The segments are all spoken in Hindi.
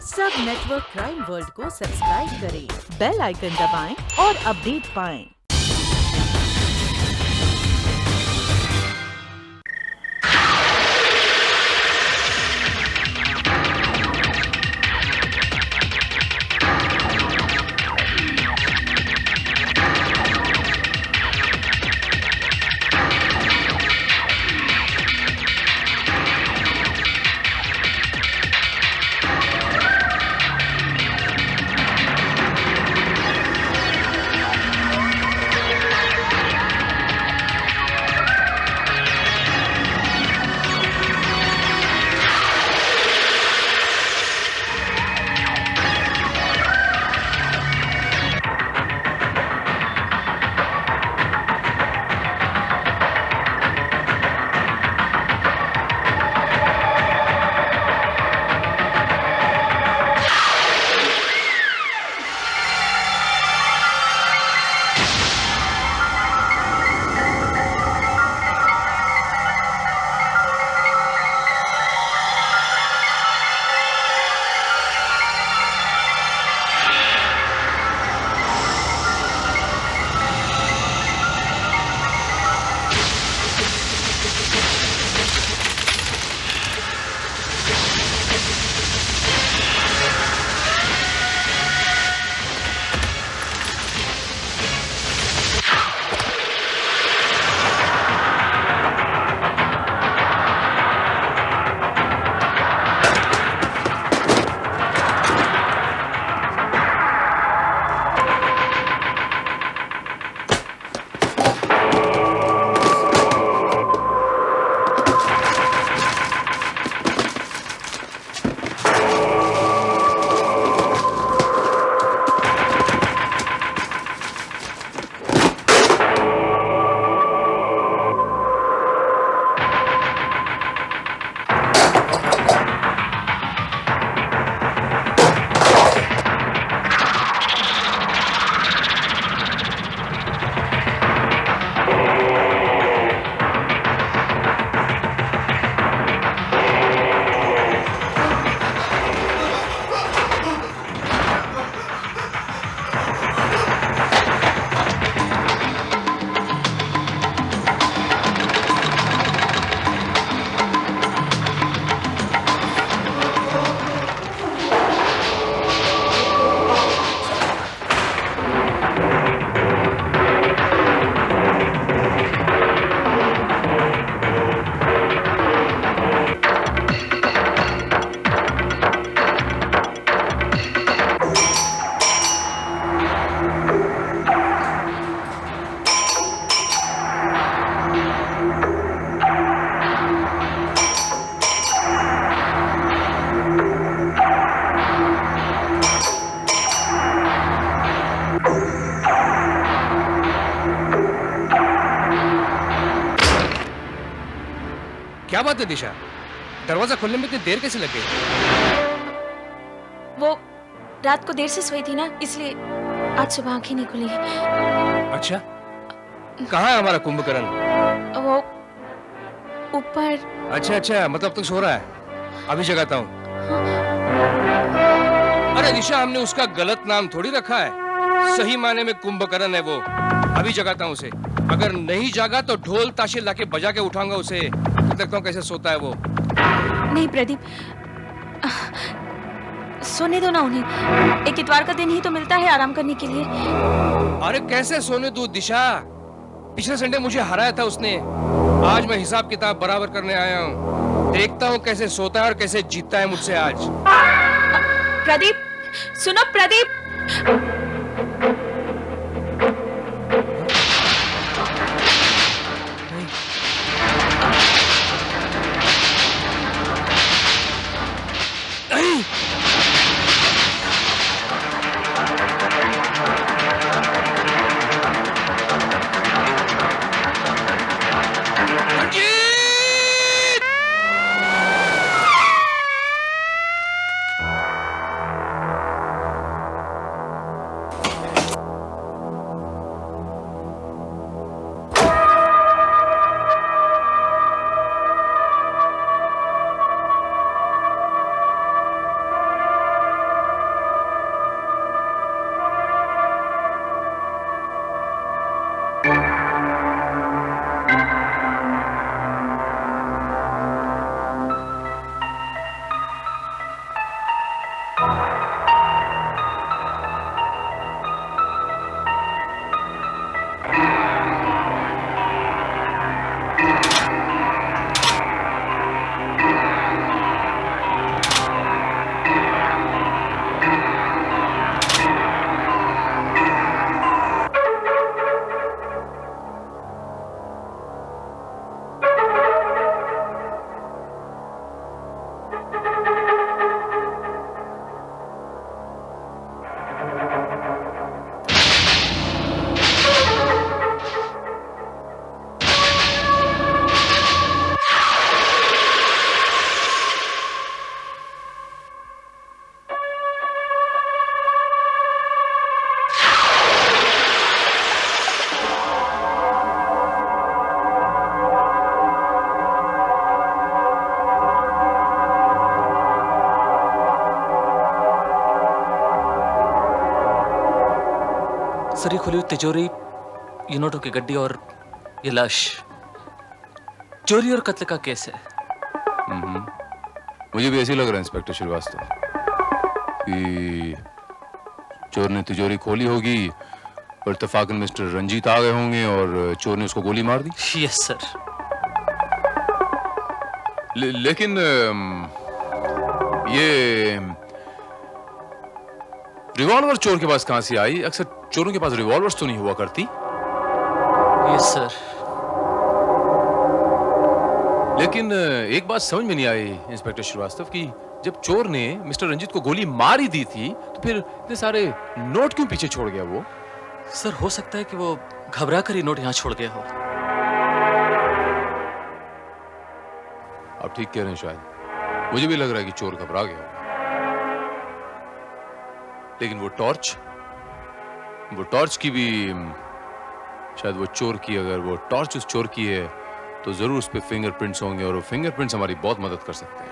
सब नेटवर्क क्राइम वर्ल्ड को सब्सक्राइब करें, बेल आइकन दबाएं और अपडेट पाएं। क्या बात है दिशा, दरवाजा खोलने में इतनी देर कैसे लग गई? वो रात को देर से सोई थी ना, इसलिए आज सुबह आंखें नहीं खुली। अच्छा, कहाँ है हमारा कुंभकर्ण? वो ऊपर। अच्छा, मतलब तो सो रहा है। अभी जगाता हूँ। अरे दिशा, हमने उसका गलत नाम थोड़ी रखा है, सही माने में कुंभकर्ण है वो। अभी जगाता हूँ उसे। अगर नहीं जागा तो ढोल ताशे लाके बजा के उठाऊंगा उसे। देखता हूँ कैसे सोता है वो। नहीं प्रदीप, सोने दो ना उन्हें। एक इतवार का दिन ही तो मिलता है आराम करने के लिए। अरे कैसे सोने दूं दिशा, पिछले संडे मुझे हराया था उसने। आज मैं हिसाब किताब बराबर करने आया हूँ। देखता हूँ कैसे सोता है और कैसे जीतता है मुझसे आज। प्रदीप, सुनो प्रदीप। सर ये खुली हुई तिजोरी, ये नोटों की गड्डी और ये लाश, चोरी और कत्ल का केस है। मुझे भी ऐसे ही लग रहा है इंस्पेक्टर श्रीवास्तव कि चोर ने तिजोरी खोली होगी और इत्तेफाकन मिस्टर रंजीत आ गए होंगे और चोर ने उसको गोली मार दी। Yes sir. लेकिन ये रिवॉल्वर चोर के पास कहां से आई? अक्सर चोरों के पास रिवॉल्वर्स तो नहीं हुआ करती। Yes sir. लेकिन एक बात समझ में नहीं आई इंस्पेक्टर श्रीवास्तव कि जब चोर ने मिस्टर रंजीत को गोली मार ही दी थी तो फिर इतने सारे नोट क्यों पीछे छोड़ गया वो? सर हो सकता है कि वो घबरा कर ही नोट यहां छोड़ गया हो। आप ठीक कह रहे हैं, शायद मुझे भी लग रहा है कि चोर घबरा गया। लेकिन वो टॉर्च की भी शायद वो चोर की, अगर वो टॉर्च उस चोर की है तो जरूर उस पे फिंगरप्रिंट्स होंगे और वो फिंगरप्रिंट्स हमारी बहुत मदद कर सकते हैं।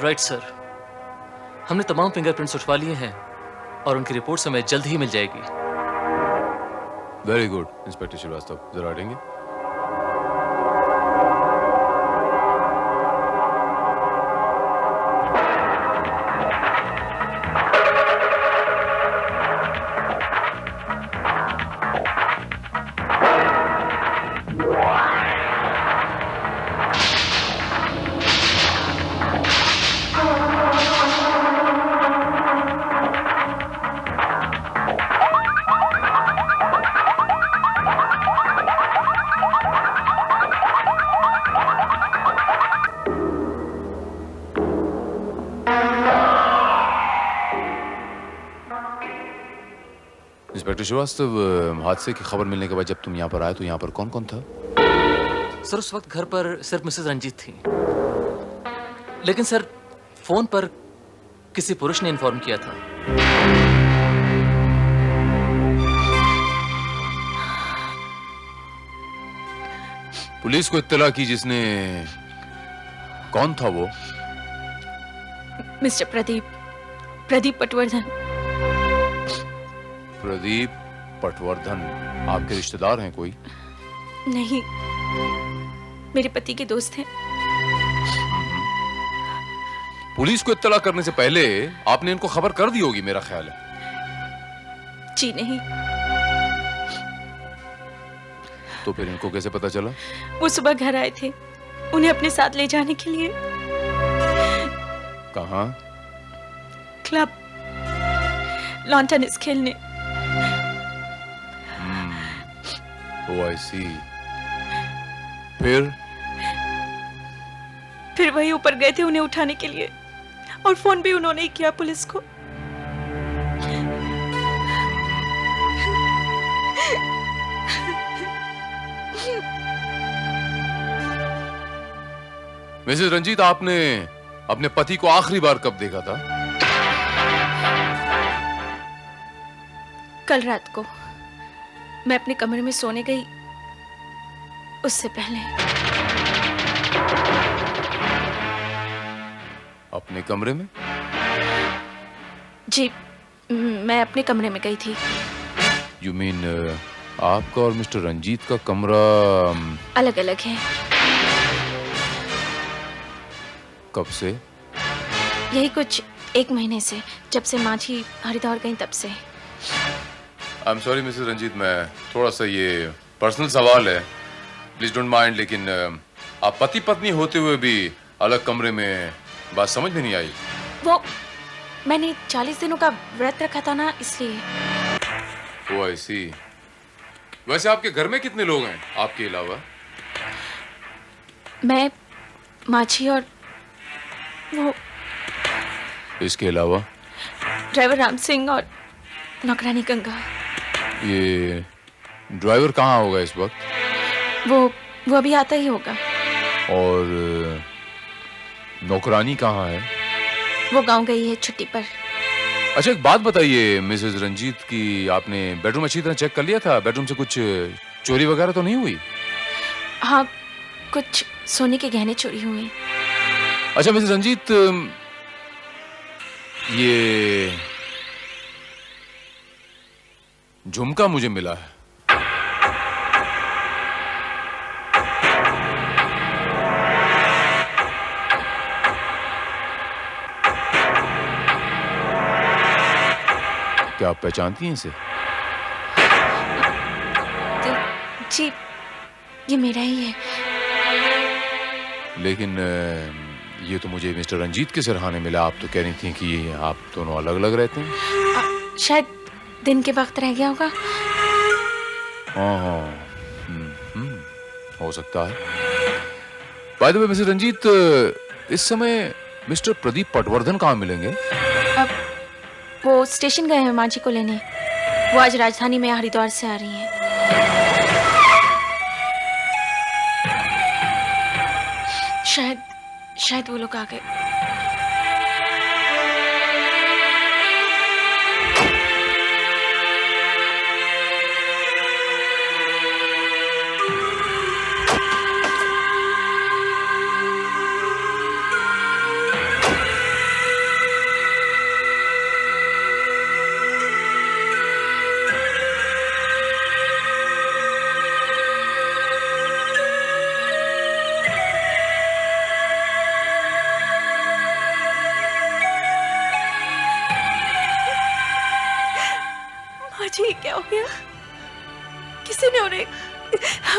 राइट सर, हमने तमाम फिंगरप्रिंट्स उठवा लिए हैं और उनकी रिपोर्ट हमें जल्द ही मिल जाएगी। वेरी गुड इंस्पेक्टर श्रीवास्तव, जरा हटेंगे। इंस्पेक्टर श्रीवास्तव, हादसे की खबर मिलने के बाद जब तुम यहाँ पर आए तो यहाँ पर कौन कौन था? सर उस वक्त घर पर सिर्फ मिसेस रंजीत थी, लेकिन सर फोन पर किसी पुरुष ने इन्फॉर्म किया था। पुलिस को इत्तला की जिसने? कौन था वो? मिस्टर प्रदीप पटवर्धन। प्रदीप पटवर्धन आपके रिश्तेदार हैं कोई? नहीं, मेरे पति के दोस्त हैं। पुलिस को इत्तला करने से पहले आपने इनको खबर कर दी होगी, मेरा ख्याल है। जी नहीं। तो फिर इनको कैसे पता चला? वो सुबह घर आए थे, उन्हें अपने साथ ले जाने के लिए। कहाँ? क्लब, लॉन टेनिस खेलने। ओह आई सी। फिर वही ऊपर गए थे उन्हें उठाने के लिए और फोन भी उन्होंने ही किया पुलिस को। मिसेस रंजीत, आपने अपने पति को आखिरी बार कब देखा था? कल रात को मैं अपने कमरे में सोने गई, उससे पहले। अपने कमरे में? जी, मैं अपने कमरे में गई थी। यू मीन आपका और मिस्टर रंजीत का कमरा अलग अलग है। कब से? यही कुछ 1 महीने से, जब से माझी हरिद्वार गई तब से। I am sorry Mrs Ranjeet, मैं थोड़ा सा ये पर्सनल सवाल है, प्लीज डोंट माइंड, लेकिन आप पति पत्नी होते हुए भी अलग कमरे में, बात समझ में नहीं आई। वो मैंने 40 दिनों का व्रत रखा था ना, इसलिए। ओह आई सी। वैसे आपके घर में कितने लोग हैं आपके अलावा? मैं, माझी और वो इसके अलावा? ड्राइवर राम सिंह और नौकरानी गंगा। ये ड्राइवर कहाँ होगा इस वक्त? वो अभी आता ही होगा। और नौकरानी कहाँ है? वो गांव गई है छुट्टी पर। अच्छा एक बात बताइए मिसेस रंजीत, की आपने बेडरूम अच्छी तरह चेक कर लिया था? बेडरूम से कुछ चोरी वगैरह तो नहीं हुई? हाँ, कुछ सोने के गहने चोरी हुए। अच्छा मिसेस रंजीत, ये झुमका मुझे मिला है। क्या आप पहचानती हैं इसे? जी, ये मेरा ही है। लेकिन ये तो मुझे मिस्टर रंजीत के सिरहाने मिला। आप तो कह रही थी कि आप दोनों अलग अलग रहते हैं। शायद दिन के वक्त रह गया होगा। हाँ, हो सकता है। By the way Mr Ranjeet, इस समय मिस्टर प्रदीप पटवर्धन कहाँ मिलेंगे? अब वो स्टेशन गए हैं माझी को लेने। वो आज राजधानी में हरिद्वार से आ रही हैं। शायद वो लोग आ गए। जी क्या हो गया? किसी ने उन्हें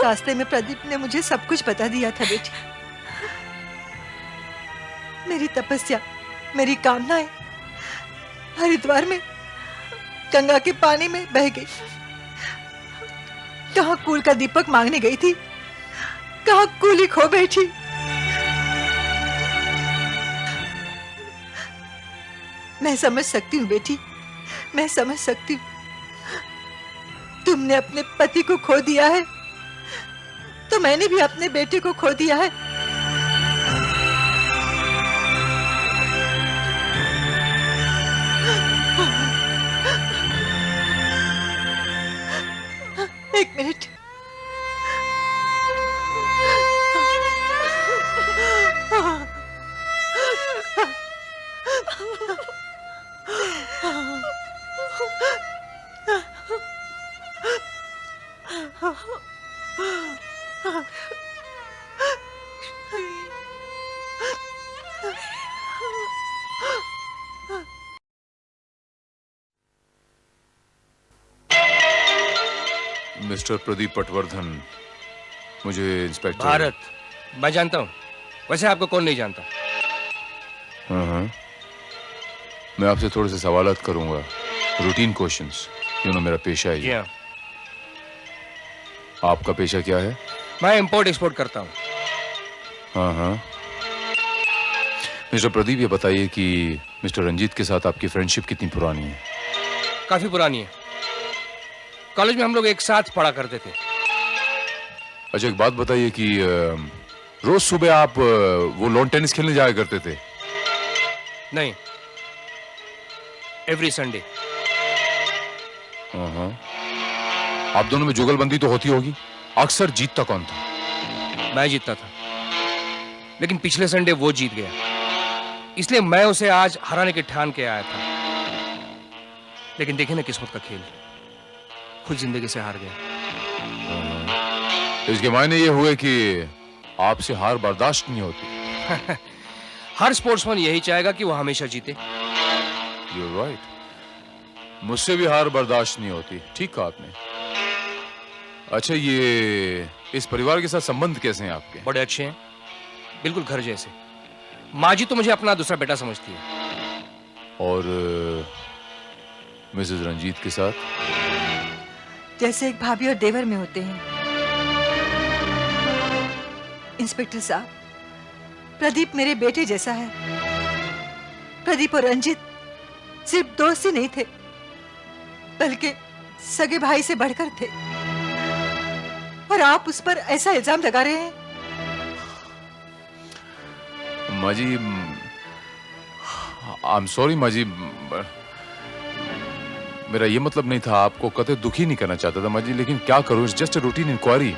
रास्ते में प्रदीप ने मुझे सब कुछ बता दिया था बेटी। मेरी तपस्या, मेरी कामनाएं हरिद्वार में गंगा के पानी में बह गई। कहाँ कुल का दीपक मांगने गई थी, कहाँ कुली खो बैठी। मैं समझ सकती हूँ बेटी, मैं समझ सकती हूँ। तुमने अपने पति को खो दिया है तो मैंने भी अपने बेटे को खो दिया है। एक मिनट। मिस्टर प्रदीप पटवर्धन, मुझे इंस्पेक्टर भारत, मैं जानता हूँ। वैसे आपको कौन नहीं जानता? हाँ, मैं आपसे थोड़े से सवालात करूंगा, रूटीन क्वेश्चंस। मेरा पेशा है। जी हाँ। आपका पेशा क्या है? मैं इंपोर्ट एक्सपोर्ट करता हूँ। हाँ। मिस्टर प्रदीप, ये बताइए कि मिस्टर रंजीत के साथ आपकी फ्रेंडशिप कितनी पुरानी है? काफी पुरानी है। कॉलेज में हम लोग एक साथ पढ़ा करते थे। अच्छा एक बात बताइए कि रोज सुबह आप वो लॉन टेनिस खेलने जाया करते थे? नहीं, एवरी संडे। हाँ। आप दोनों में जुगलबंदी तो होती होगी। अक्सर जीतता कौन था? मैं जीतता था, लेकिन पिछले संडे वो जीत गया, इसलिए मैं उसे आज हराने के ठान के आया था। लेकिन देखे ना किस्मत का खेल, खुद जिंदगी से हार गया। इसके मायने ये हुए कि आपसे हार बर्दाश्त नहीं होती। हर स्पोर्ट्समैन यही चाहेगा कि वो हमेशा जीते। You're right. मुझसे भी हार बर्दाश्त नहीं होती। ठीक कहा आपने। अच्छा, ये इस परिवार के साथ संबंध कैसे हैं आपके? बड़े अच्छे हैं, बिल्कुल घर जैसे। माँ जी तो मुझे अपना दूसरा बेटा समझती है। और मिसेस रंजीत के साथ? जैसे एक भाभी और देवर में होते हैं। इंस्पेक्टर साहब, प्रदीप मेरे बेटे जैसा है। प्रदीप और रंजीत सिर्फ दोस्त ही नहीं थे, बल्कि सगे भाई से बढ़कर थे। और आप उस पर ऐसा इल्जाम लगा रहे हैं। माँ जी, आई एम सॉरी माँ जी, मेरा ये मतलब नहीं था, आपको कतई दुखी नहीं करना चाहता था माँ जी, लेकिन क्या करूं, it's just a routine inquiry.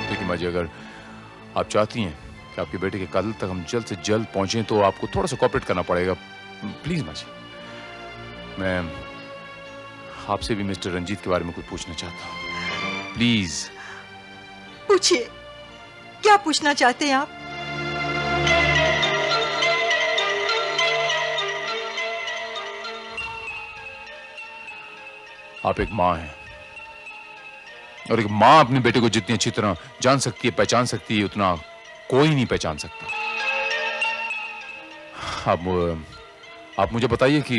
देखिए माँ जी, अगर आप चाहती हैं कि आपके बेटे के कातिल तक हम जल्द से जल्द पहुंचे तो आपको थोड़ा सा कोऑपरेट करना पड़ेगा। प्लीज माँ जी, मैं आपसे भी मिस्टर रंजीत के बारे में कुछ पूछना चाहता हूँ। प्लीज पूछिए, क्या पूछना चाहते हैं आप? आप एक माँ हैं, और एक माँ अपने बेटे को जितनी अच्छी तरह जान सकती है, पहचान सकती है, उतना कोई नहीं पहचान सकता। आप मुझे बताइए कि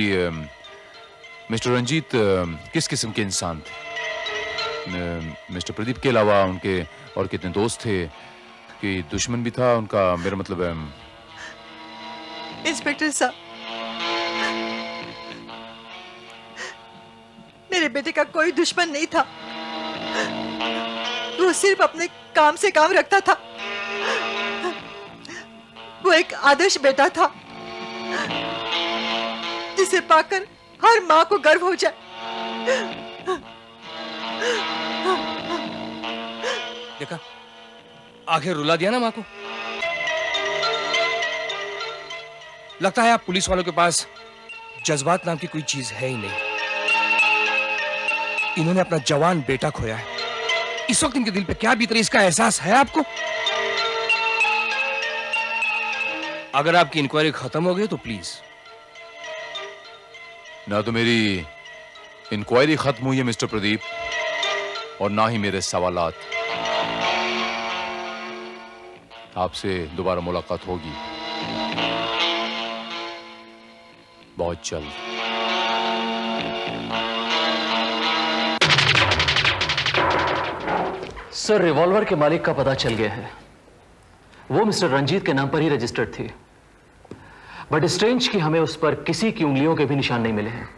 मिस्टर रंजीत किस किस्म के इंसान थे? मिस्टर प्रदीप के अलावा उनके और कितने दोस्त थे? कि दुश्मन भी था उनका? मेरा मतलब है इंस्पेक्टर साहब, मेरे बेटे का कोई दुश्मन नहीं था। वो सिर्फ अपने काम से काम रखता था। वो एक आदर्श बेटा था, जिसे पाकर हर माँ को गर्व हो जाए। देखा, आखिर रुला दिया ना माँ को। लगता है आप पुलिस वालों के पास जज्बात नाम की कोई चीज है ही नहीं। इन्होंने अपना जवान बेटा खोया है। इस वक्त इनके दिल पे क्या बीत रही है, इसका एहसास है आपको? अगर आपकी इंक्वायरी खत्म हो गई तो प्लीज। ना तो मेरी इंक्वायरी खत्म हुई है मिस्टर प्रदीप, और ना ही मेरे सवालात। आपसे दोबारा मुलाकात होगी बहुत जल्द। सर, रिवॉल्वर के मालिक का पता चल गया है। वो मिस्टर रंजीत के नाम पर ही रजिस्टर्ड थी, बट स्ट्रेंज कि हमें उस पर किसी की उंगलियों के भी निशान नहीं मिले हैं।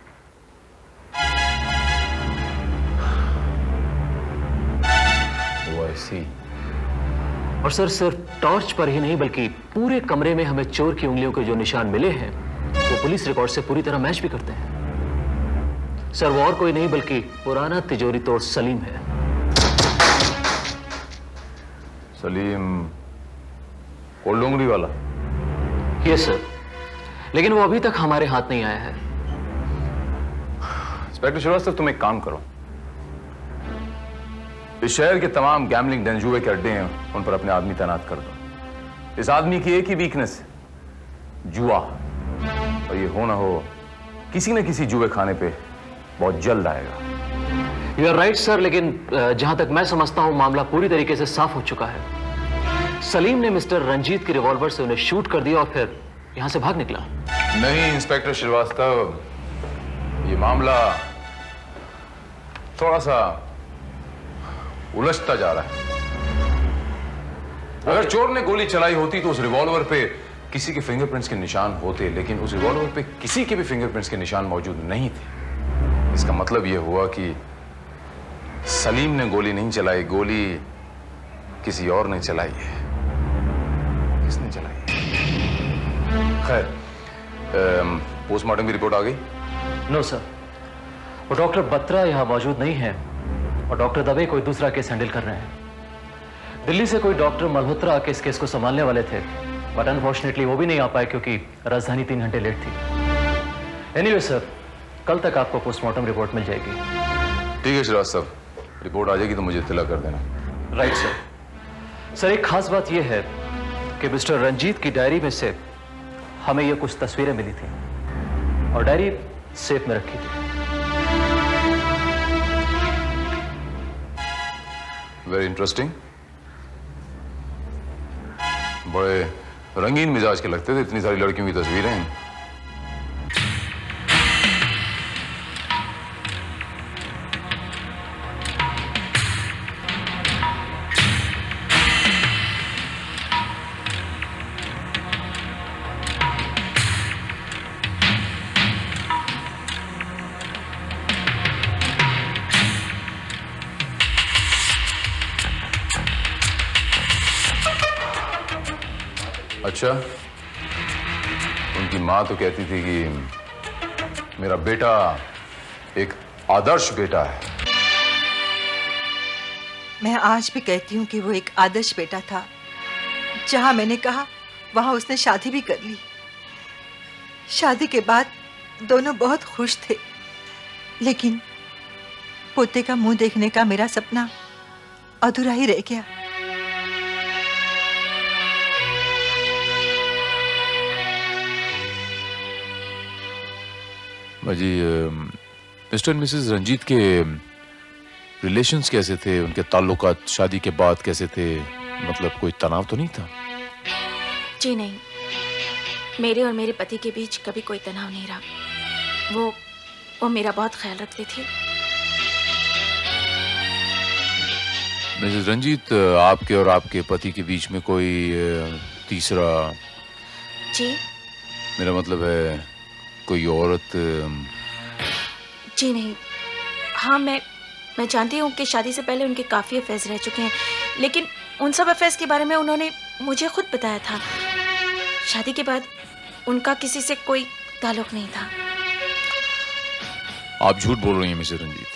वो ऐसी। और सर, सिर्फ टॉर्च पर ही नहीं बल्कि पूरे कमरे में हमें चोर की उंगलियों के जो निशान मिले हैं वो पुलिस रिकॉर्ड से पूरी तरह मैच भी करते हैं। सर, वो और कोई नहीं बल्कि पुराना तिजोरी तोड़ सलीम है। सलीम कोल्ड डोंगरी वाला? यस सर, लेकिन वो अभी तक हमारे हाथ नहीं आया है। इंस्पेक्टर श्रीवास्तव, तुम एक काम करो, इस शहर के तमाम गैम्बलिंग डेंजुए के अड्डे हैं, उन पर अपने आदमी तैनात कर दो। इस आदमी की एक ही वीकनेस है, जुआ। और ये हो ना हो किसी न किसी जुए खाने पे बहुत जल्द आएगा। यू आर राइट सर, लेकिन जहां तक मैं समझता हूं मामला पूरी तरीके से साफ हो चुका है। सलीम ने मिस्टर रंजीत के रिवॉल्वर से उन्हें शूट कर दिया और फिर यहां से भाग निकला। नहीं इंस्पेक्टर श्रीवास्तव, ये मामला थोड़ा सा उलझता जा रहा है। अगर चोर ने गोली चलाई होती तो उस रिवॉल्वर पे किसी के फिंगरप्रिंट्स के निशान होते, लेकिन उस रिवॉल्वर पे किसी के भी फिंगरप्रिंट्स के निशान मौजूद नहीं थे। इसका मतलब यह हुआ कि सलीम ने गोली नहीं चलाई, गोली किसी और ने चलाई है। किसने चलाई है? खैर, पोस्टमार्टम की रिपोर्ट आ गई? नो सर, वो डॉक्टर बत्रा यहां मौजूद नहीं है और डॉक्टर दवे कोई दूसरा केस हैंडल कर रहे हैं। दिल्ली से कोई डॉक्टर मल्होत्रा आके इस केस को संभालने वाले थे, बट अनफॉर्चुनेटली वो भी नहीं आ पाए क्योंकि राजधानी 3 घंटे लेट थी। एनीवे सर, कल तक आपको पोस्टमार्टम रिपोर्ट मिल जाएगी। ठीक है श्रीवास्तव, रिपोर्ट आ जाएगी तो मुझे इत्तला कर देना। Right sir. सर, एक खास बात यह है कि मिस्टर रंजीत की डायरी में से हमें ये कुछ तस्वीरें मिली थी और डायरी सेफ में रखी थी। Very interesting. बड़े रंगीन मिजाज के लगते थे, इतनी सारी लड़कियों की तस्वीरें हैं। अच्छा, उनकी माँ तो कहती थी कि मेरा बेटा एक आदर्श बेटा है। मैं आज भी कहती हूँ कि वो एक आदर्श बेटा था। जहाँ मैंने कहा वहाँ उसने शादी भी कर ली। शादी के बाद दोनों बहुत खुश थे, लेकिन पोते का मुंह देखने का मेरा सपना अधूरा ही रह गया। जी, मिस्टर एंड मिसेस रंजीत के रिलेशंस कैसे थे? उनके ताल्लुकात शादी के बाद कैसे थे? मतलब कोई तनाव तो नहीं था? जी नहीं, मेरे और मेरे पति के बीच कभी कोई तनाव नहीं रहा। वो मेरा बहुत ख्याल रखते थे। मिसेस रंजीत, आपके और आपके पति के बीच में कोई तीसरा? जी? मेरा मतलब है कोई औरत? जी नहीं। हाँ, मैं जानती हूँ कि शादी से पहले उनके काफ़ी अफेयर्स रह चुके हैं, लेकिन उन सब अफेयर्स के बारे में उन्होंने मुझे खुद बताया था। शादी के बाद उनका किसी से कोई ताल्लुक नहीं था। आप झूठ बोल रही हैं मिसेस रंजीत,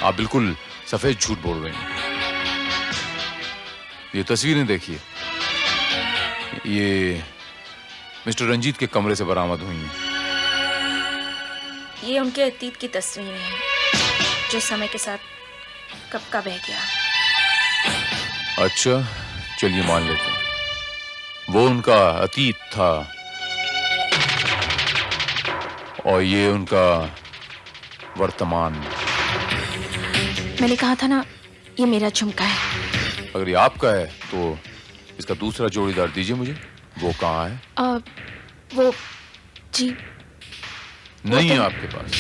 आप बिल्कुल सफेद झूठ बोल रही हैं। ये तस्वीरें देखिए, ये मिस्टर रंजीत के कमरे से बरामद हुई हैं। ये उनके अतीत की तस्वीरें हैं, जो समय के साथ कब का बह गया। अच्छा, चलिए मान लेते हैं वो उनका अतीत था और ये उनका वर्तमान। मैंने कहा था ना, ये मेरा झुमका है। अगर ये आपका है तो इसका दूसरा जोड़ीदार दीजिए मुझे। वो कहाँ है? वो जी नहीं है आपके पास।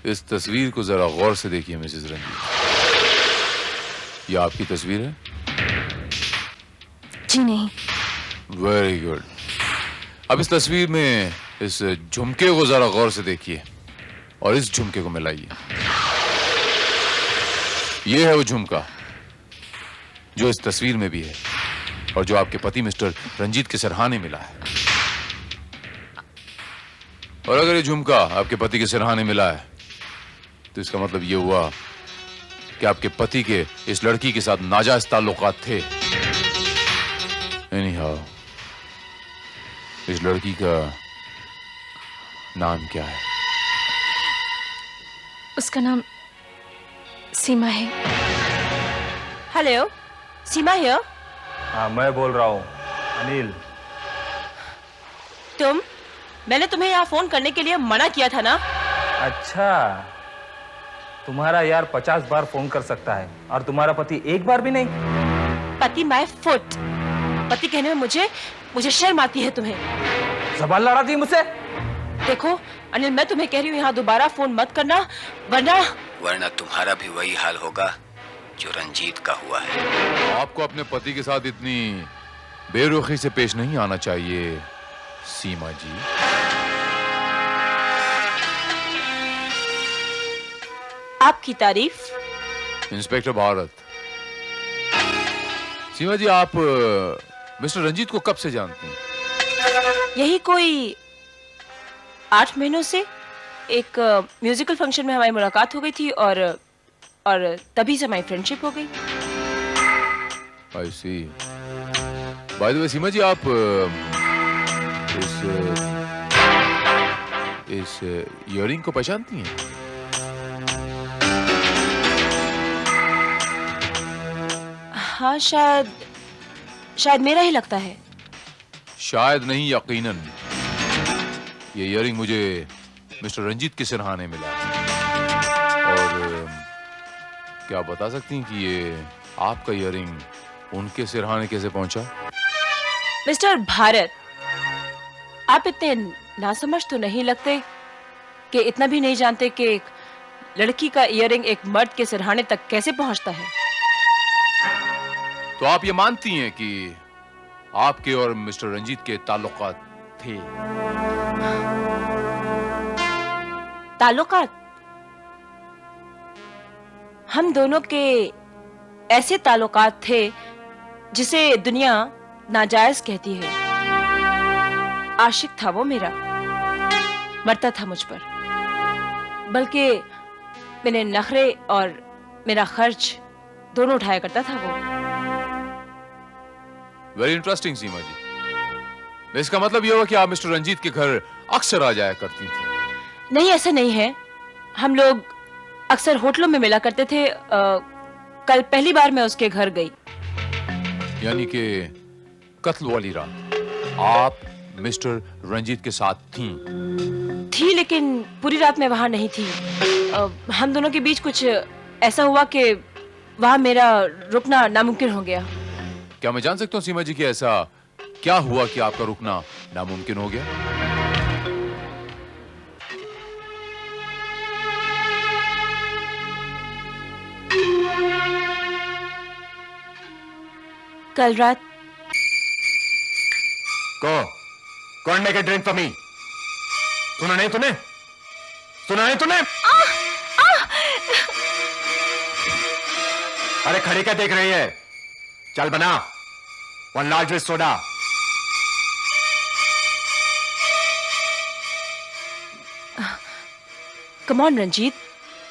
इस तस्वीर को जरा गौर से देखिए मिसेस रंजीत। ये आपकी तस्वीर है? जी नहीं। Very good. अब इस तस्वीर में इस झुमके को जरा गौर से देखिए और इस झुमके को मिलाइए। ये है वो झुमका जो इस तस्वीर में भी है और जो आपके पति मिस्टर रंजीत के सिरहाने मिला है। और अगर ये झुमका आपके पति के सिरहाने मिला है तो इसका मतलब ये हुआ कि आपके पति के इस लड़की के साथ नाजायज ताल्लुकात थे। एनीहाउ, इस लड़की का नाम क्या है? उसका नाम सीमा है। Hello, Seema here. हाँ, मैं बोल रहा हूँ, अनिल। मैंने तुम्हें यहाँ फोन करने के लिए मना किया था ना? अच्छा, तुम्हारा यार 50 बार फोन कर सकता है और तुम्हारा पति एक बार भी नहीं? पति माय फुट। पति कहने में मुझे शर्म आती है तुम्हें। ज़बान लड़ा दी मुझसे। देखो अनिल, मैं तुम्हें कह रही हूँ यहाँ दोबारा फोन मत करना, वरना तुम्हारा भी वही हाल होगा जो रंजीत का हुआ है। आपको अपने पति के साथ इतनी बेरुखी से पेश नहीं आना चाहिए सीमा जी। आपकी तारीफ। इंस्पेक्टर भारत। सीमा जी, आप मिस्टर रंजीत को कब से जानती हैं? यही कोई 8 महीनों से। एक म्यूजिकल फंक्शन में हमारी मुलाकात हो गई थी और तभी से हमारी फ्रेंडशिप हो गई। आई सी। बाय द वे सीमा जी, आप इस इयररिंग को पहचानती हैं? हाँ, शायद शायद मेरा ही लगता है। शायद नहीं, यकीनन। ये इयरिंग मुझे मिस्टर रंजीत के सिरहाने मिला और क्या आप बता सकती हैं कि ये आपका इयरिंग उनके सिरहाने कैसे पहुंचा? मिस्टर भारत, आप इतने नासमझ तो नहीं लगते कि इतना भी नहीं जानते कि एक लड़की का इयरिंग एक मर्द के सिरहाने तक कैसे पहुंचता है। तो आप ये मानती हैं कि आपके और मिस्टर रंजीत के ताल्लुकात थे? ताल्लुकात? हम दोनों के ऐसे ताल्लुकात थे जिसे दुनिया नाजायज कहती है। आशिक था वो मेरा, मरता था मुझ पर, बल्कि मेरे नखरे और मेरा खर्च दोनों उठाया करता था वो। वेरी इंटरेस्टिंग सीमा जी। इसका मतलब यह हुआ कि आप मिस्टर रंजीत के घर अक्सर आ जाया करती थी? नहीं, ऐसा नहीं है। हम लोग अक्सर होटलों में मिला करते थे। कल पहली बार मैं उसके घर गई। यानी कि कत्ल वाली रात आप मिस्टर रंजीत के साथ थी, लेकिन पूरी रात मैं वहां नहीं थी। हम दोनों के बीच कुछ ऐसा हुआ कि वहां मेरा रुकना नामुमकिन हो गया। क्या मैं जान सकता हूँ सीमा जी कि ऐसा क्या हुआ कि आपका रुकना नामुमकिन हो गया? कल रात कौन make a drink for me? सुना नहीं तूने? अरे खड़ी क्या देख रही है? चल बना, one large with soda. Come on Ranjeet,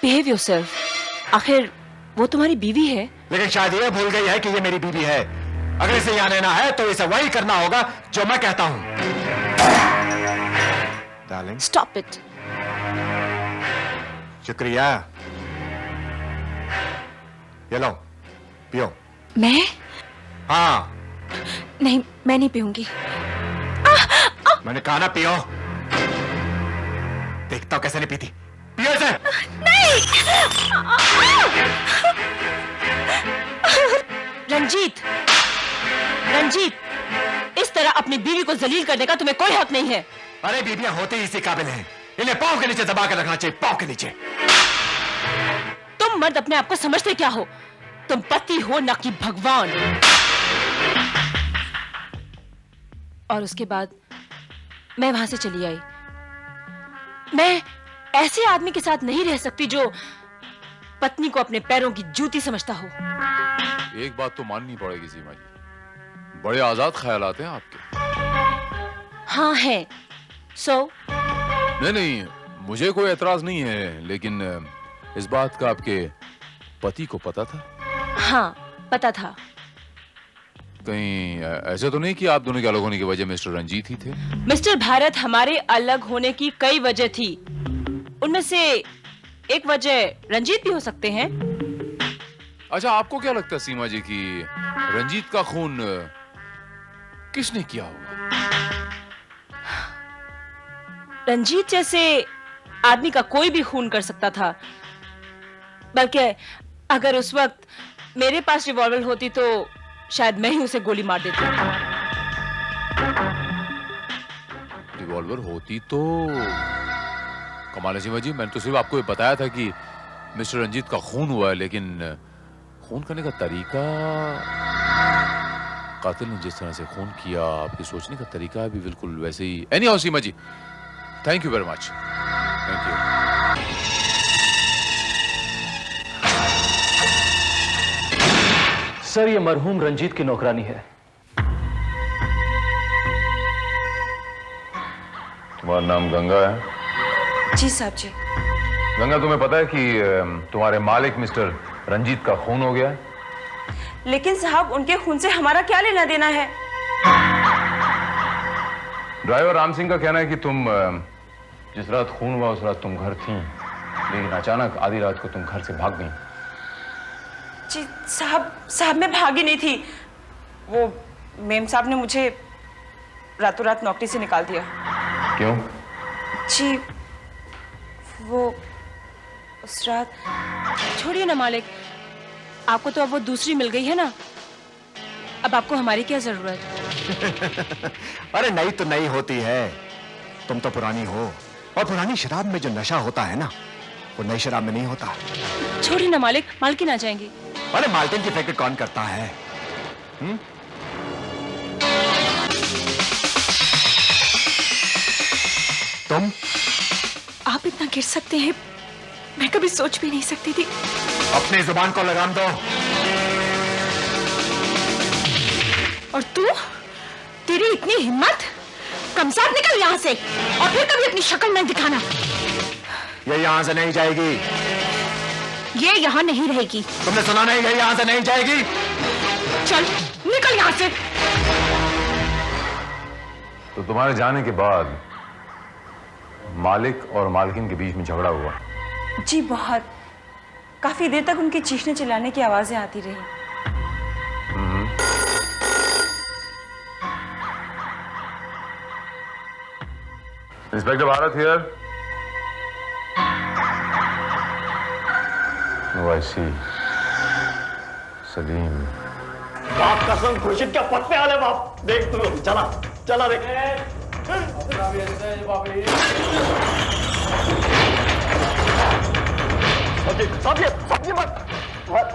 behave yourself. आखिर वो तुम्हारी बीवी है। लेकिन शायद ये भूल गई है कि ये मेरी बीवी है। अगर इसे यहां रहना है तो इसे वही करना होगा जो मैं कहता हूं। Darling, stop it. शुक्रिया। ये लो, पियो। मैं? हाँ। नहीं, मैं नहीं पीऊंगी। मैंने कहा ना पियो। देखता हूं कैसे नहीं पीती। पियो इसे। नहीं। रंजीत, इस तरह अपनी बीवी को जलील करने का तुम्हें कोई हक नहीं है। अरे बीबियां होती ही इसी काबिल हैं। इन्हें पांव के नीचे दबा कर रखना चाहिए, पांव के नीचे। तुम मर्द अपने आप को समझते क्या हो? तुम पति हो न कि भगवान। और उसके बाद मैं वहां से चली आई। मैं ऐसे आदमी के साथ नहीं रह सकती जो पत्नी को अपने पैरों की जूती समझता हो। एक बात तो माननी पड़ेगी सीमा जी, बड़े आजाद ख्यालात हैं आपके। हाँ है। नहीं, मुझे कोई एतराज नहीं है, लेकिन इस बात का आपके पति को पता था? हाँ, पता था। कहीं ऐसा तो नहीं कि आप दोनों के अलग होने की वजह मिस्टर रंजीत ही थे? मिस्टर भारत, हमारे अलग होने की कई वजह थी। उनमें से एक वजह रंजीत भी हो सकते हैं। अच्छा, आपको क्या लगता है सीमा जी कि रंजीत का खून किसने किया होगा? रंजीत जैसे आदमी का कोई भी खून कर सकता था, बल्कि अगर उस वक्त मेरे पास रिवॉल्वर होती तो शायद मैं ही उसे गोली मार देती। रिवॉल्वर होती तो कमाल है सीमा जी। मैंने तो सिर्फ आपको ये बताया था कि मिस्टर रंजीत का खून हुआ है, लेकिन खून करने का तरीका, कातिल ने जिस तरह से खून किया, आपके सोचने का तरीका भी बिल्कुल वैसे ही। Anyhow Seema ji, thank you very much. Thank you. Sir, ये मरहूम रंजीत की नौकरानी है। तुम्हारा नाम गंगा है? जी साहब जी। गंगा, तुम्हें पता है कि तुम्हारे मालिक मिस्टर रंजीत का खून हो गया है? लेकिन साहब, उनके खून से हमारा क्या लेना देना है? ड्राइवर राम सिंह का कहना है कि तुम जिस रात खून हुआ उस रात तुम घर थीं, लेकिन अचानक आधी रात को तुम घर से भाग गईं। जी साहब, मैं भागी नहीं थी। वो मेम साहब ने मुझे रातों रात नौकरी से निकाल दिया। क्यों? जी वो उस रात। छोड़िए ना मालिक, आपको तो अब वो दूसरी मिल गई है ना, अब आपको हमारी क्या जरूरत? अरे नई तो नई होती है, तुम तो पुरानी हो, और पुरानी शराब में जो नशा होता है ना, वो नई शराब में नहीं होता। छोड़िए ना मालिक, मालकिन आ जाएंगी। अरे मालकिन की फिक्र कौन करता है? तुम? आप इतना गिर सकते हैं, मैं कभी सोच भी नहीं सकती थी। अपनी जुबान को लगाम दो। और तू, तेरी इतनी हिम्मत, कमसार निकल यहाँ से, और फिर कभी अपनी शक्ल नहीं दिखाना। ये यहाँ से नहीं जाएगी। ये यहाँ नहीं रहेगी। तुमने सुना नहीं? ये यहाँ से नहीं जाएगी। चल निकल यहाँ से। तो तुम्हारे जाने के बाद मालिक और मालकिन के बीच में झगड़ा हुआ? जी बहुत, काफी देर तक उनके चीखने चिल्लाने की आवाजें आती रही। Inspector Bharat here. Oh, I see. Salim. बाप कसम खुर्शीद क्या पत्ते वाले बाप, देख तू लोग, चला चला देख। सब्जी मत,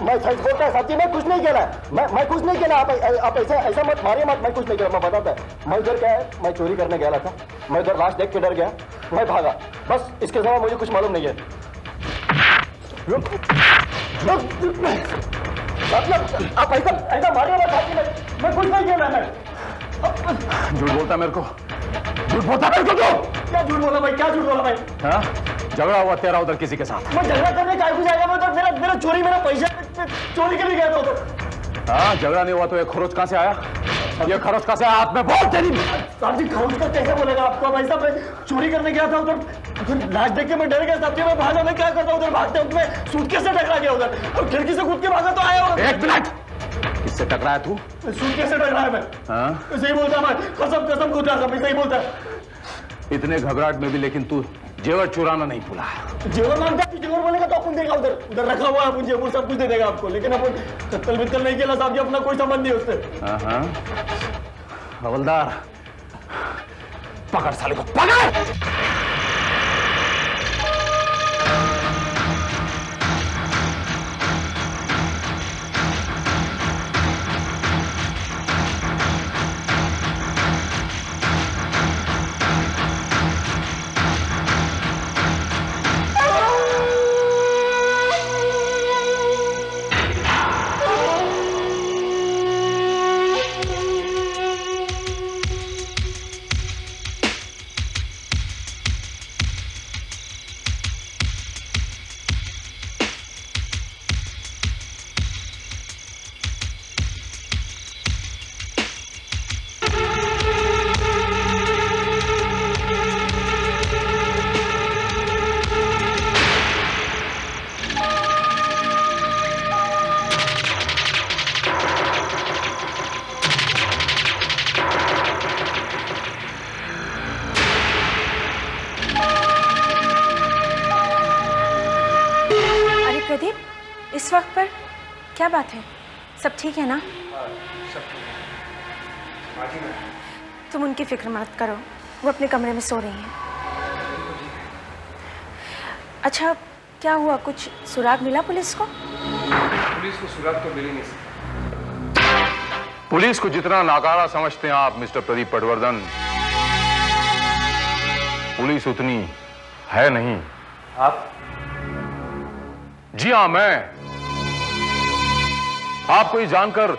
मैं सच बोलता है, सब्जी मैं कुछ नहीं किया, मैं कुछ नहीं किया। आप ऐसा मत मारिए मत, मैं कुछ नहीं किया, मैं बताता है। मैं उधर क्या है, मैं चोरी करने गया था, मैं उधर लाश देख के डर गया, मैं भागा, बस इसके अलावा मुझे कुछ मालूम नहीं है। आप ऐसा मारिए मत, मैं कुछ नहीं किया। मैंने झूठ बोलता मेरे को, झूठ बोलता मेरे को। तो क्या झूठ बोला भाई, क्या झूठ बोला भाई? हाँ, झगड़ा हुआ तेरा उधर किसी के साथ? मैं झगड़ा करने का कुछ आएगा, मैं उधर मेरा चोरी, मेरा पैसा चोरी के लिए गया था उधर। हाँ, झगड़ा नहीं हुआ तो ये खरोच कहाँ से आया? ये खरोच कहाँ से आया? हाथ में बोल तेरी। साहब जी खरोच का कैसे बोलेगा आपको? भाई साहब मैं चोरी करने गया था उधर, लाश देख के मैं डर गया साहब जी, मैं भागा, मैं क्या करता उधर, भागते वक्त मैं सूटकेस से टकरा गया उधर, और खिड़की से कूद के भागा तो आया। एक मिनट, किससे टकराया तू? सूटकेस से टकराया मैं। हाँ? सही बोलता मैं, कसम खुद रहा, सही बोलता। इतने घबराहट में भी लेकिन तू जेवर चुराना नहीं भूला। जेवर मांगता है, जेवर बोलेगा तो अपन देगा, उधर रखा हुआ है अपन, जेवर सब कुछ दे देगा आपको, लेकिन अपन कत्ल वित्तल नहीं किया साहब जी, अपना कोई संबंध नहीं उससे। हाँ, हवलदार पकड़ साले को, पकड़। प्रदीप, इस वक्त पर क्या बात है? सब ठीक है ना? सब ठीक है। तुम उनकी फिक्र मत करो, वो अपने कमरे में सो रही हैं। अच्छा क्या हुआ, कुछ सुराग मिला पुलिस को? पुलिस को सुराग तो मिल ही नहीं सकता। पुलिस को जितना नाकारा समझते हैं आप मिस्टर प्रदीप पटवर्धन, पुलिस उतनी है नहीं। आप? जी हाँ, मैं। आपको ये जानकर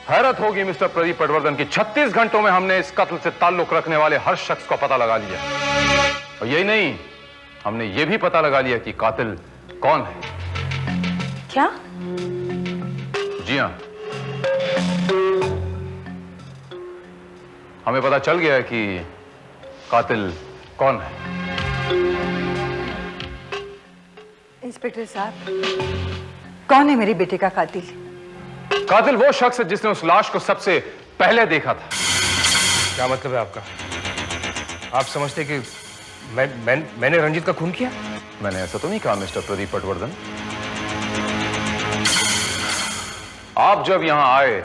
हैरत होगी मिस्टर प्रदीप पटवर्धन की 36 घंटों में हमने इस कत्ल से ताल्लुक रखने वाले हर शख्स को पता लगा लिया। और यही नहीं, हमने ये भी पता लगा लिया कि कातिल कौन है। क्या? जी हाँ, हमें पता चल गया है कि कातिल कौन है। इंस्पेक्टर साहब, कौन है मेरे बेटे का कातिल? कातिल वो शख्स है जिसने उस लाश को सबसे पहले देखा था। क्या मतलब है आपका? आप समझते कि मैंने रंजीत का खून किया? मैंने ऐसा तो नहीं कहा मिस्टर प्रदीप पटवर्धन। आप जब यहां आए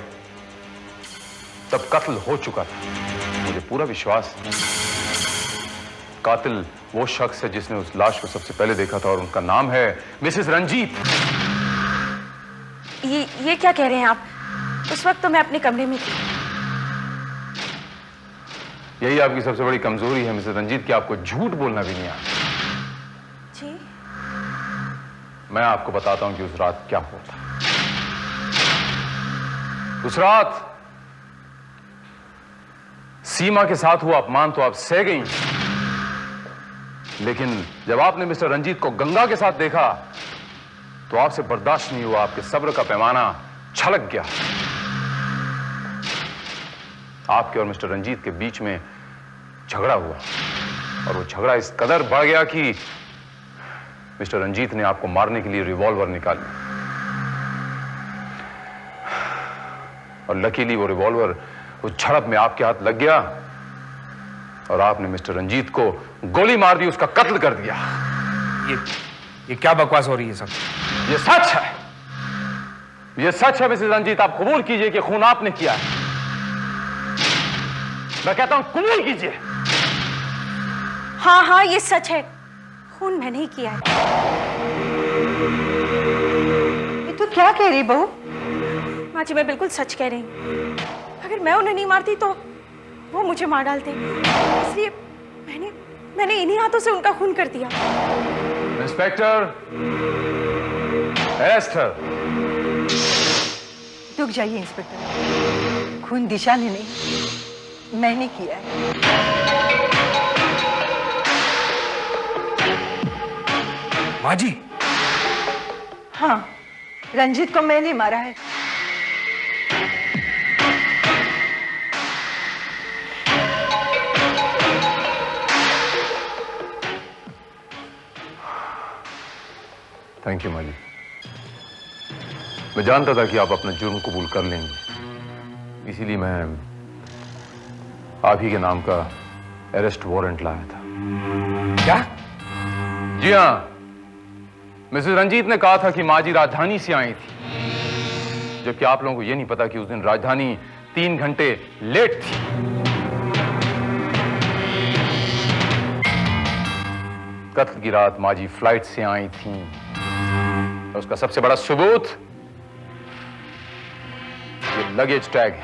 तब कत्ल हो चुका था, मुझे पूरा विश्वास है। कातिल वो शख्स है जिसने उस लाश को सबसे पहले देखा था और उनका नाम है मिसेस रंजीत। ये क्या कह रहे हैं आप? उस वक्त तो मैं अपने कमरे में थी। यही आपकी सबसे बड़ी कमजोरी है मिसेस रंजीत कि आपको झूठ बोलना भी नहीं आता। जी? मैं आपको बताता हूं कि उस रात क्या हुआ था। उस रात सीमा के साथ हुआ अपमान तो आप सह गई, लेकिन जब आपने मिस्टर रंजीत को गंगा के साथ देखा तो आपसे बर्दाश्त नहीं हुआ, आपके सब्र का पैमाना छलक गया। आपके और मिस्टर रंजीत के बीच में झगड़ा हुआ और वो झगड़ा इस कदर बढ़ गया कि मिस्टर रंजीत ने आपको मारने के लिए रिवॉल्वर निकाली और लकीली वो रिवॉल्वर उस झड़प में आपके हाथ लग गया और आपने मिस्टर रंजीत को गोली मार दी, उसका कत्ल कर दिया। ये क्या बकवास हो रही है सब? ये सच है, ये सच है मिसेस रंजीत। आप कबूल कीजिए कि खून आपने किया है। मैं कहता हूं कबूल कीजिए। हाँ हाँ, ये सच है, खून मैंने ही किया है। ये तो क्या कह रही बहू? माँ जी, मैं बिल्कुल सच कह रही हूँ। अगर मैं उन्हें नहीं मारती तो वो मुझे मार डालते, इसलिए मैंने इन्हीं हाथों से उनका खून कर दिया। इंस्पेक्टर, एस्टर। रुक जाइए इंस्पेक्टर, खून दिशा ने नहीं, मैंने किया है। माँ जी? हाँ, रंजीत को मैंने मारा है। थैंक यू माँ जी। मैं जानता था कि आप अपना जुर्म कबूल कर लेंगे, इसीलिए मैं आप ही के नाम का अरेस्ट वारंट लाया था। क्या? जी हाँ, मिसेस रंजीत ने कहा था कि माँ जी राजधानी से आई थी, जबकि आप लोगों को यह नहीं पता कि उस दिन राजधानी 3 घंटे लेट थी। कत्ल की रात माँ जी फ्लाइट से आई थी। उसका सबसे बड़ा सबूत ये लगेज टैग है।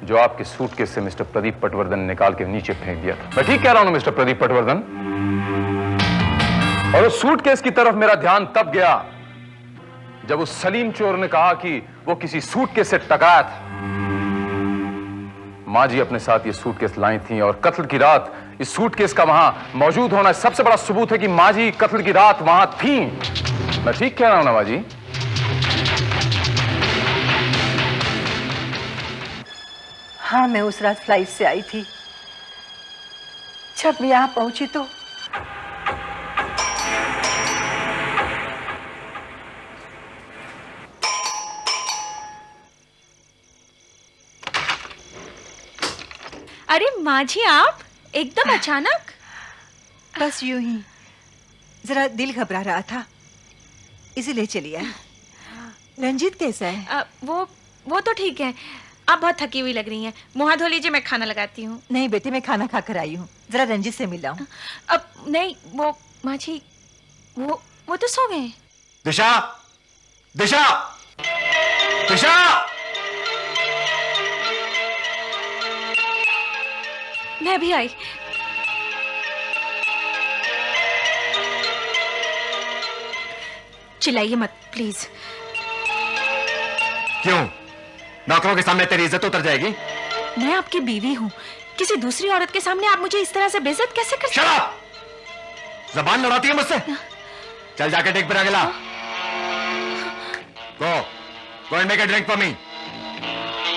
जो आपके सूटकेस से मिस्टर प्रदीप पटवर्धन ने निकाल के नीचे फेंक दिया था। मैं ठीक कह रहा हूं ना मिस्टर प्रदीप पटवर्धन? और उस सूटकेस की तरफ मेरा ध्यान तब गया जब उस सलीम चोर ने कहा कि वो किसी सूटकेस से टकराया था। माँ जी अपने साथ ये सूटकेस लाई थी और कत्ल की रात इस सूटकेस का वहां मौजूद होना सबसे बड़ा सबूत है कि माँ जी कत्ल की रात वहां थी। मैं ठीक कह रहा हूं ना माँ जी? हाँ, मैं उस रात फ्लाइट से आई थी। जब मैं यहां पहुंची तो अरे माँ जी, आप एकदम अचानक? बस यूं ही, जरा दिल घबरा रहा था, इसीलिए चली आई। रंजीत कैसा है? वो तो ठीक है। आप बहुत थकी हुई लग रही हैं। मुंह हाथ धो लीजिए, मैं खाना लगाती हूँ। नहीं बेटे, मैं खाना खाकर आई हूँ, जरा रंजीत से मिला हूँ। अब नहीं, वो माँ जी वो तो सो गए। दिशा, दिशा, दिशा! मैं भी आई। चिल्लाइए मत प्लीज। क्यों? नौकरों के सामने तेरी इज्जत उतर जाएगी। मैं आपकी बीवी हूँ, किसी दूसरी औरत के सामने आप मुझे इस तरह से बेइज्जत कैसे कर सकते? Shut up! ज़बान लड़ाती है मुझसे। चल जाके टेक पर आगे ला। Go and make a drink for me.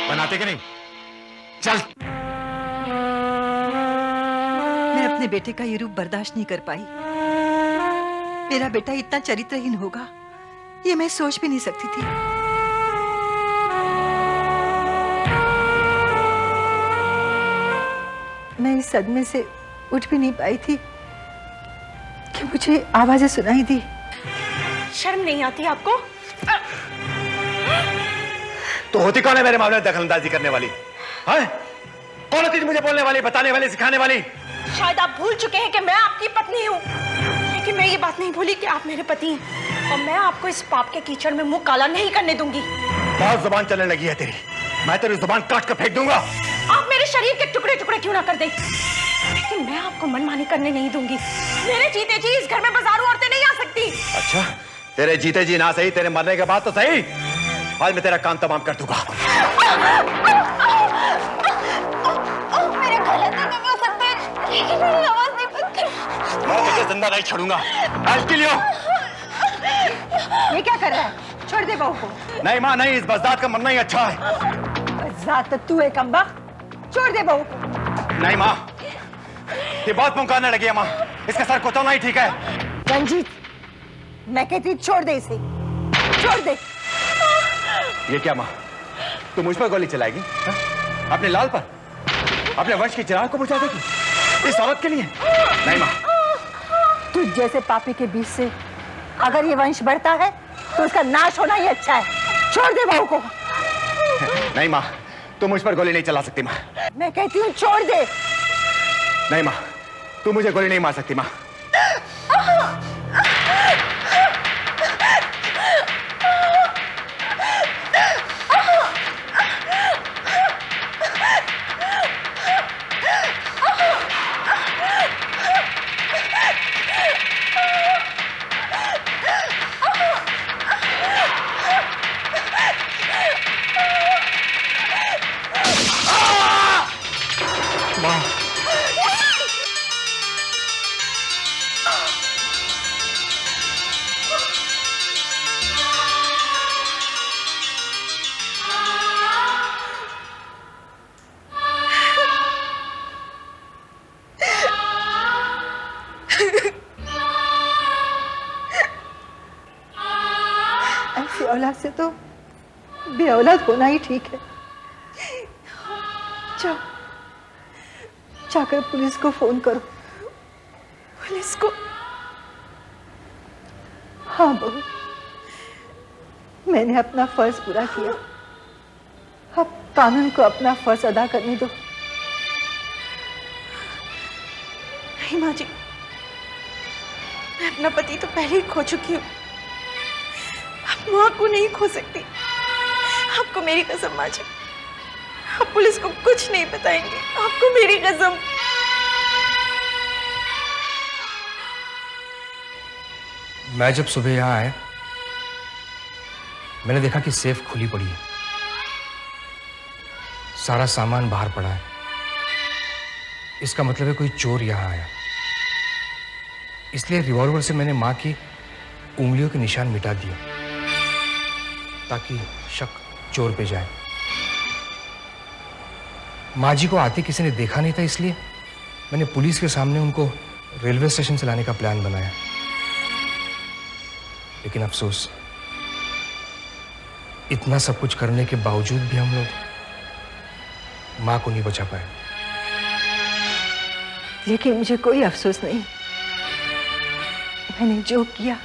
बनाते कि नहीं? चल। मैं अपने बेटे का ये रूप बर्दाश्त नहीं कर पाई। मेरा बेटा इतना चरित्रहीन होगा, ये मैं सोच भी नहीं सकती थी। मैं इस सदमे से उठ भी नहीं पाई थी कि मुझे आवाजें सुनाई दी। शर्म नहीं आती आपको? तो होती कौन है मेरे मामले में दखलंदाजी करने वाली? हाँ? कौन होती मुझे बोलने वाली, बताने वाली, सिखाने वाली? शायद आप भूल चुके हैं कि मैं आपकी पत्नी हूँ, लेकिन मैं ये बात नहीं भूली कि आप मेरे पति हैं और मैं आपको इस पाप के कीचड़ में मुंह काला नहीं करने दूंगी। बहुत जुबान चलने लगी है तेरी, मैं तेरी जुबान काट कर फेंक दूंगा। आप मेरे शरीर के टुकड़े टुकड़े क्यों ना कर दें, लेकिन मैं आपको मनमानी करने नहीं दूंगी। मेरे जीते जी इस घर में बाजारू औरतें नहीं आ सकती। अच्छा, तेरे जीते जी ना सही, तेरे मरने के बाद तो सही, आज मैं तेरा काम तमाम कर दूंगा। मेरे गले तो दबा सकते हैं, लेकिन मेरी आवाज नहीं बंद कर। मैं तुझे जिंदा नहीं छोड़ूंगा। आज के लिए ये क्या कर रहा है? छोड़ दे बहू को। नहीं माँ नहीं, इस बज़दात का मरना ही अच्छा है। बज़दात तो तू है कम्बा, छोड़ दे बहू को। नहीं माँ, ये बहुत पुकारने लगी है माँ, इसका सर कोतोना ही ठीक है। रंजीत, मैं कहती छोड़ दे इसे, छोड़ दे। ये क्या माँ, तू मुझ पर गोली चलाएगी? हा? अपने लाल पर, अपने वंश की चिराग को बुझा देगी इस औरत के लिए? नहीं माँ, तुझ जैसे पापी के बीच से अगर ये वंश बढ़ता है तो उसका नाश होना ही अच्छा है। छोड़ दे बहू को। नहीं माँ, तू मुझ पर गोली नहीं चला सकती माँ। मैं कहती हूँ छोड़ दे। नहीं माँ, तू मुझे गोली नहीं मार सकती माँ। ऐसी औलाद से तो बे औलाद होना ही ठीक है। जाओ, जाकर पुलिस को फोन करो। पुलिस को? हाँ बहू, मैंने अपना फर्ज पूरा किया, अब कानून को अपना फर्ज अदा करने दो। नहीं माँ जी, मैं अपना पति तो पहले ही खो चुकी हूँ, अब माँ को नहीं खो सकती। आपको मेरी कसम माँ जी, आप पुलिस को कुछ नहीं बताएंगे, आपको मेरी कसम। मैं जब सुबह यहाँ आया, मैंने देखा कि सेफ खुली पड़ी है, सारा सामान बाहर पड़ा है। इसका मतलब है कोई चोर यहाँ आया। इसलिए रिवॉल्वर से मैंने माँ की उंगलियों के निशान मिटा दिए ताकि शक चोर पे जाए। माँ जी को आते किसी ने देखा नहीं था, इसलिए मैंने पुलिस के सामने उनको रेलवे स्टेशन से लाने का प्लान बनाया। लेकिन अफसोस, इतना सब कुछ करने के बावजूद भी हम लोग माँ को नहीं बचा पाए। लेकिन मुझे कोई अफसोस नहीं, मैंने जो किया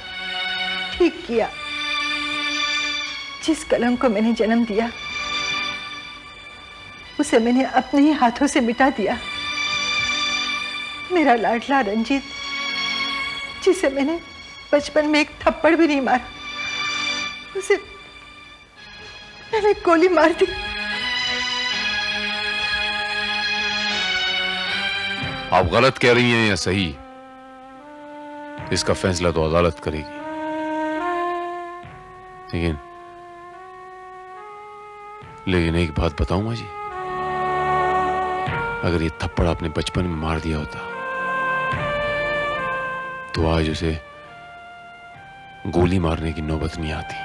ठीक किया। जिस कलंक को मैंने जन्म दिया उसे मैंने अपने ही हाथों से मिटा दिया। मेरा लाडला रंजीत, जिसे मैंने बचपन में एक थप्पड़ भी नहीं मारा, उसे मैंने गोली मार दी। आप गलत कह रही हैं या सही, इसका फैसला तो अदालत करेगी। लेकिन एक बात बताऊं माँ जी, अगर ये थप्पड़ आपने बचपन में मार दिया होता तो आज उसे गोली मारने की नौबत नहीं आती।